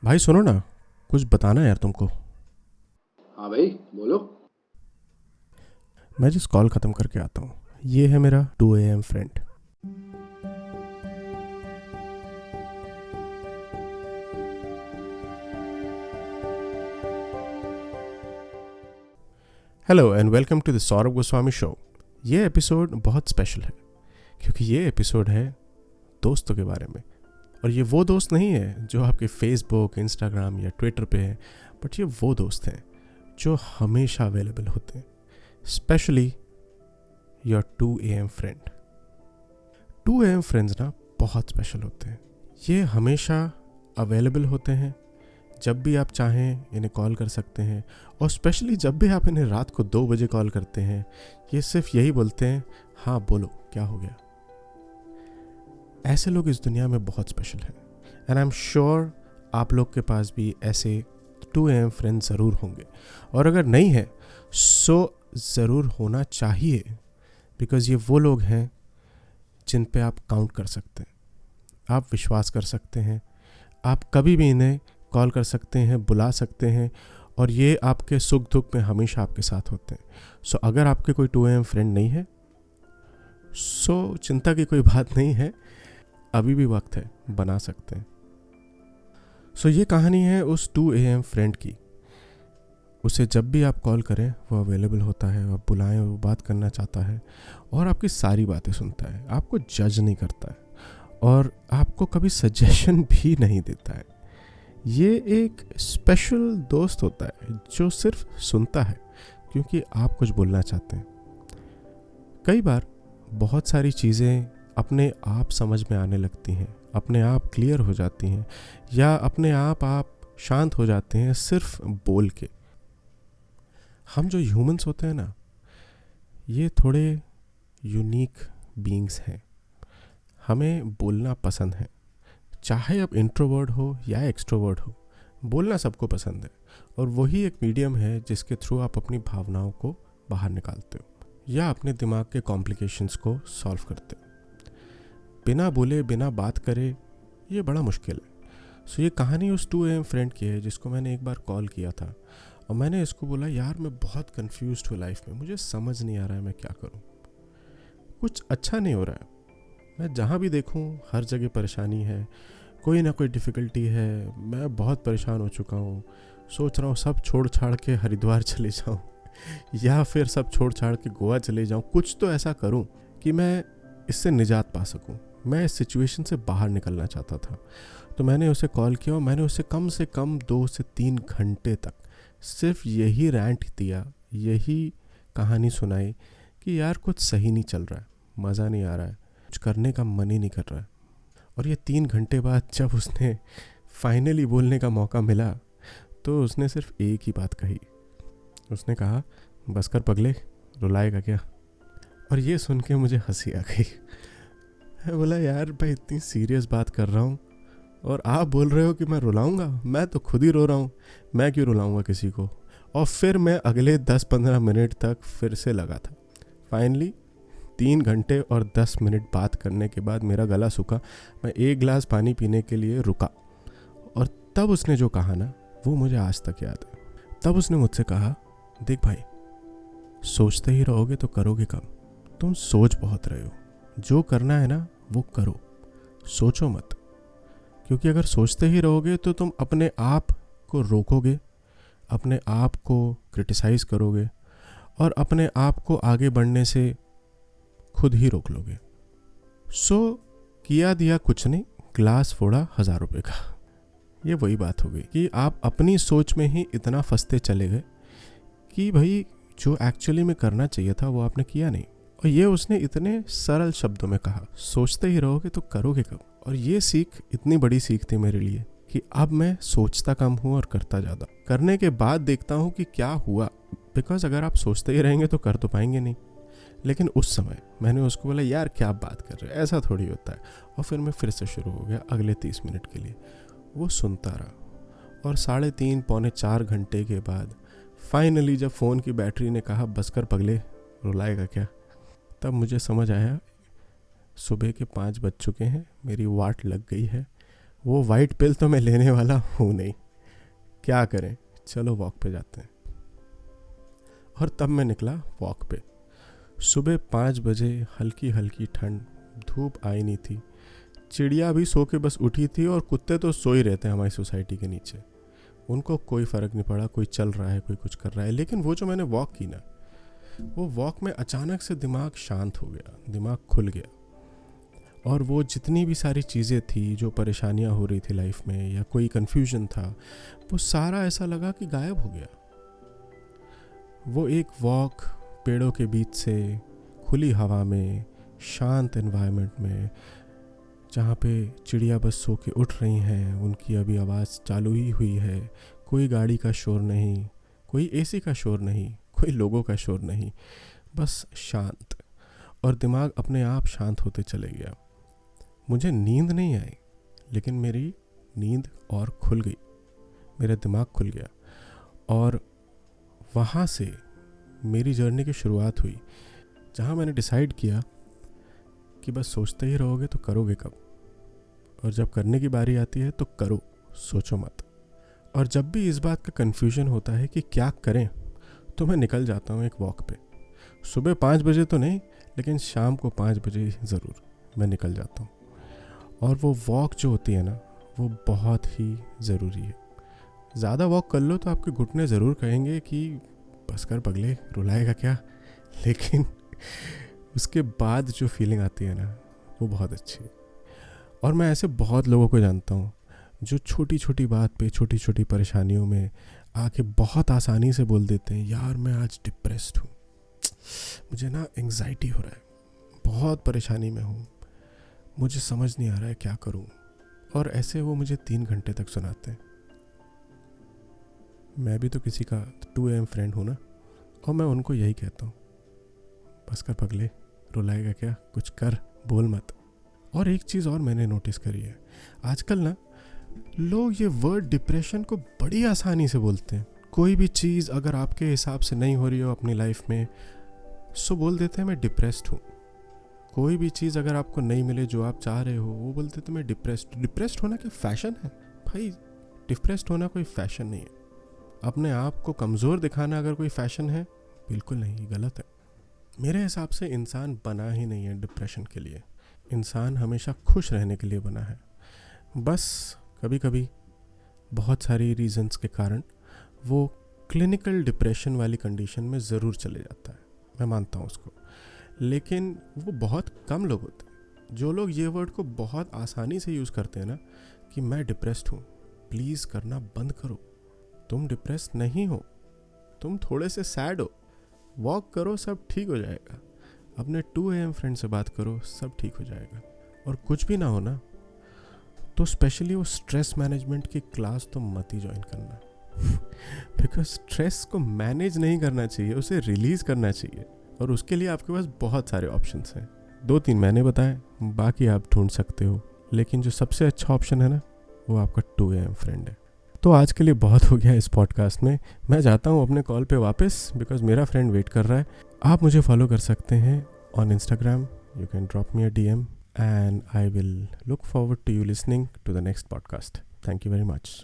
भाई सुनो ना, कुछ बताना यार तुमको। हाँ भाई, बोलो। मैं जिस कॉल ख़त्म करके आता हूँ, ये है मेरा 2 AM friend. Hello and welcome to the Saurabh Goswami show. ये एपिसोड बहुत स्पेशल है क्योंकि ये एपिसोड है दोस्तों के बारे में। और ये वो दोस्त नहीं है जो आपके फेसबुक, इंस्टाग्राम या ट्विटर पे है, बट ये वो दोस्त हैं जो हमेशा अवेलेबल होते हैं, specially your 2 AM friend. 2 AM friends ना बहुत स्पेशल होते हैं। ये हमेशा अवेलेबल होते हैं, जब भी आप चाहें इन्हें कॉल कर सकते हैं। और स्पेशली जब भी आप इन्हें रात को 2 बजे कॉल करते हैं, ये सिर्फ यही बोलते हैं, हाँ बोलो क्या हो गया। ऐसे लोग इस दुनिया में बहुत स्पेशल हैं एंड आई एम श्योर आप लोग के पास भी ऐसे 2 AM फ्रेंड्स ज़रूर होंगे। और अगर नहीं है सो ज़रूर होना चाहिए, बिकॉज़ ये वो लोग हैं जिन पे आप काउंट कर सकते हैं, आप विश्वास कर सकते हैं, आप कभी भी इन्हें कॉल कर सकते हैं, बुला सकते हैं, और ये आपके सुख दुख में हमेशा आपके साथ होते हैं। सो अगर आपके कोई 2 AM फ्रेंड नहीं है सो चिंता की कोई बात नहीं है, अभी भी वक्त है, बना सकते हैं। सो ये कहानी है उस 2 AM फ्रेंड की। उसे जब भी आप कॉल करें वो अवेलेबल होता है, आप बुलाएं वो बात करना चाहता है और आपकी सारी बातें सुनता है, आपको जज नहीं करता है और आपको कभी सजेशन भी नहीं देता है। ये एक स्पेशल दोस्त होता है जो सिर्फ सुनता है क्योंकि आप कुछ बोलना चाहते हैं। कई बार बहुत सारी चीज़ें अपने आप समझ में आने लगती हैं, अपने आप क्लियर हो जाती हैं, या अपने आप शांत हो जाते हैं सिर्फ बोल के। हम जो ह्यूमंस होते हैं ना, ये थोड़े यूनिक बीइंग्स हैं। हमें बोलना पसंद है, चाहे आप इंट्रोवर्ट हो या एक्सट्रोवर्ट हो, बोलना सबको पसंद है। और वही एक मीडियम है जिसके थ्रू आप अपनी भावनाओं को बाहर निकालते हो या अपने दिमाग के कॉम्प्लिकेशंस को सॉल्व करते हो। बिना बोले, बिना बात करे, ये बड़ा मुश्किल है। सो ये कहानी उस 2 AM फ्रेंड की है जिसको मैंने एक बार कॉल किया था और मैंने इसको बोला, यार मैं बहुत कंफ्यूज्ड हूँ लाइफ में, मुझे समझ नहीं आ रहा है मैं क्या करूँ, कुछ अच्छा नहीं हो रहा है। मैं जहाँ भी देखूँ हर जगह परेशानी है, कोई ना कोई डिफ़िकल्टी है, मैं बहुत परेशान हो चुका हूँ। सोच रहा हूँ सब छोड़ छाड़ के हरिद्वार चले जाऊँ या फिर सब छोड़ छाड़ के गोवा चले जाऊँ, कुछ तो ऐसा करूँ कि मैं इससे निजात पा सकूँ। मैं इस सिचुएशन से बाहर निकलना चाहता था। तो मैंने उसे कॉल किया और मैंने उसे कम से कम 2 से 3 घंटे तक सिर्फ यही रैंट दिया, यही कहानी सुनाई कि यार कुछ सही नहीं चल रहा है, मज़ा नहीं आ रहा है, कुछ करने का मन ही नहीं कर रहा है। और ये 3 घंटे बाद जब उसने फाइनली बोलने का मौका मिला तो उसने सिर्फ एक ही बात कही। उसने कहा, बस कर पगले, रुलाएगा क्या। और ये सुन के मुझे हंसी आ गई। मैं बोला, यार भाई इतनी सीरियस बात कर रहा हूँ और आप बोल रहे हो कि मैं रुलाऊंगा, मैं तो खुद ही रो रहा हूँ, मैं क्यों रुलाऊंगा किसी को। और फिर मैं अगले 10-15 मिनट तक फिर से लगा था। फाइनली 3 घंटे और 10 मिनट बात करने के बाद मेरा गला सूखा, मैं 1 गिलास पानी पीने के लिए रुका। और तब उसने जो कहा ना, वो मुझे आज तक याद है। तब उसने मुझसे कहा, देख भाई, सोचते ही रहोगे तो करोगे कब। तुम सोच बहुत रहे हो, जो करना है ना वो करो, सोचो मत। क्योंकि अगर सोचते ही रहोगे तो तुम अपने आप को रोकोगे, अपने आप को क्रिटिसाइज़ करोगे और अपने आप को आगे बढ़ने से खुद ही रोक लोगे। सो किया दिया कुछ नहीं, ग्लास फोड़ा 1000 रुपये का। ये वही बात हो गई कि आप अपनी सोच में ही इतना फंसते चले गए कि भाई जो एक्चुअली में करना चाहिए था वो आपने किया नहीं। और ये उसने इतने सरल शब्दों में कहा, सोचते ही रहोगे तो करोगे कब। और ये सीख इतनी बड़ी सीख थी मेरे लिए कि अब मैं सोचता कम हूँ और करता ज़्यादा। करने के बाद देखता हूँ कि क्या हुआ, बिकॉज अगर आप सोचते ही रहेंगे तो कर तो पाएंगे नहीं। लेकिन उस समय मैंने उसको बोला, यार क्या बात कर रहे हो, ऐसा थोड़ी होता है। और फिर मैं फिर से शुरू हो गया अगले 30 मिनट के लिए। वो सुनता रहा और 3.5-4 घंटे के बाद फाइनली जब फ़ोन की बैटरी ने कहा, बस कर पगले, रुलाएगा क्या, तब मुझे समझ आया सुबह के 5 बज चुके हैं, मेरी वाट लग गई है। वो वाइट पिल तो मैं लेने वाला हूँ नहीं, क्या करें, चलो वॉक पे जाते हैं। और तब मैं निकला वॉक पे। सुबह 5 बजे हल्की हल्की ठंड, धूप आई नहीं थी, चिड़िया भी सो के बस उठी थी और कुत्ते तो सो ही रहते हैं हमारी सोसाइटी के नीचे, उनको कोई फ़र्क नहीं पड़ा, कोई चल रहा है कोई कुछ कर रहा है। लेकिन वो जो मैंने वॉक की ना, वो वॉक में अचानक से दिमाग शांत हो गया, दिमाग खुल गया, और वो जितनी भी सारी चीज़ें थी, जो परेशानियां हो रही थी लाइफ में या कोई कन्फ्यूजन था, वो सारा ऐसा लगा कि गायब हो गया। वो एक वॉक पेड़ों के बीच से, खुली हवा में, शांत एनवायरनमेंट में, जहाँ पे चिड़िया बस सो के उठ रही हैं, उनकी अभी आवाज़ चालू ही हुई है, कोई गाड़ी का शोर नहीं, कोई एसी का शोर नहीं, कोई लोगों का शोर नहीं, बस शांत। और दिमाग अपने आप शांत होते चले गया। मुझे नींद नहीं आई, लेकिन मेरी नींद और खुल गई, मेरा दिमाग खुल गया। और वहाँ से मेरी जर्नी की शुरुआत हुई, जहाँ मैंने डिसाइड किया कि बस सोचते ही रहोगे तो करोगे कब, और जब करने की बारी आती है तो करो, सोचो मत। और जब भी इस बात का कन्फ्यूजन होता है कि क्या करें, तो मैं निकल जाता हूँ एक वॉक पे। सुबह 5 बजे तो नहीं, लेकिन शाम को 5 बजे ज़रूर मैं निकल जाता हूँ। और वो वॉक जो होती है ना, वो बहुत ही ज़रूरी है। ज़्यादा वॉक कर लो तो आपके घुटने ज़रूर कहेंगे कि बस कर पगले, रुलाएगा क्या, लेकिन उसके बाद जो फीलिंग आती है ना, वो बहुत अच्छी है। और मैं ऐसे बहुत लोगों को जानता हूँ जो छोटी छोटी बात पे, छोटी छोटी परेशानियों में आके बहुत आसानी से बोल देते हैं, यार मैं आज डिप्रेस्ड हूँ, मुझे ना एंग्जाइटी हो रहा है, बहुत परेशानी में हूँ, मुझे समझ नहीं आ रहा है क्या करूँ। और ऐसे वो मुझे 3 घंटे तक सुनाते हैं। मैं भी तो किसी का 2 AM फ्रेंड हूँ ना, और मैं उनको यही कहता हूँ, बस कर पगले, रुलाएगा क्या, कुछ कर, बोल मत। और एक चीज़ और मैंने नोटिस करी है, आजकल ना लोग ये वर्ड डिप्रेशन को बड़ी आसानी से बोलते हैं। कोई भी चीज़ अगर आपके हिसाब से नहीं हो रही हो अपनी लाइफ में, सो बोल देते हैं मैं डिप्रेस्ड हूँ। कोई भी चीज़ अगर आपको नहीं मिले जो आप चाह रहे हो, वो बोलते हैं मैं डिप्रेस्ड होना क्या फैशन है? भाई, डिप्रेस्ड होना कोई फैशन नहीं है। अपने आप को कमज़ोर दिखाना अगर कोई फैशन है, बिल्कुल नहीं, ये गलत है। मेरे हिसाब से इंसान बना ही नहीं है डिप्रेशन के लिए, इंसान हमेशा खुश रहने के लिए बना है। बस कभी कभी बहुत सारी रीजंस के कारण वो क्लिनिकल डिप्रेशन वाली कंडीशन में ज़रूर चले जाता है, मैं मानता हूँ उसको। लेकिन वो बहुत कम लोग होते हैं जो लोग ये वर्ड को बहुत आसानी से यूज़ करते हैं ना, कि मैं डिप्रेस्ड हूँ। प्लीज़ करना बंद करो, तुम डिप्रेस्ड नहीं हो, तुम थोड़े से सैड हो, वॉक करो, सब ठीक हो जाएगा। अपने 2 AM फ्रेंड से बात करो, सब ठीक हो जाएगा। और कुछ भी ना हो ना, तो स्पेशली वो स्ट्रेस मैनेजमेंट की क्लास तो मत ही ज्वाइन करना बिकॉज स्ट्रेस को मैनेज नहीं करना चाहिए, उसे रिलीज़ करना चाहिए। और उसके लिए आपके पास बहुत सारे ऑप्शंस हैं, 2-3 मैंने बताए, बाकी आप ढूंढ सकते हो। लेकिन जो सबसे अच्छा ऑप्शन है ना, वो आपका 2 AM फ्रेंड है। तो आज के लिए बहुत हो गया इस पॉडकास्ट में, मैं जाता हूँ अपने कॉल पे वापस, बिकॉज मेरा फ्रेंड वेट कर रहा है। आप मुझे फॉलो कर सकते हैं on Instagram, you can drop me a DM and I will look forward to you listening to the next podcast. Thank you very much.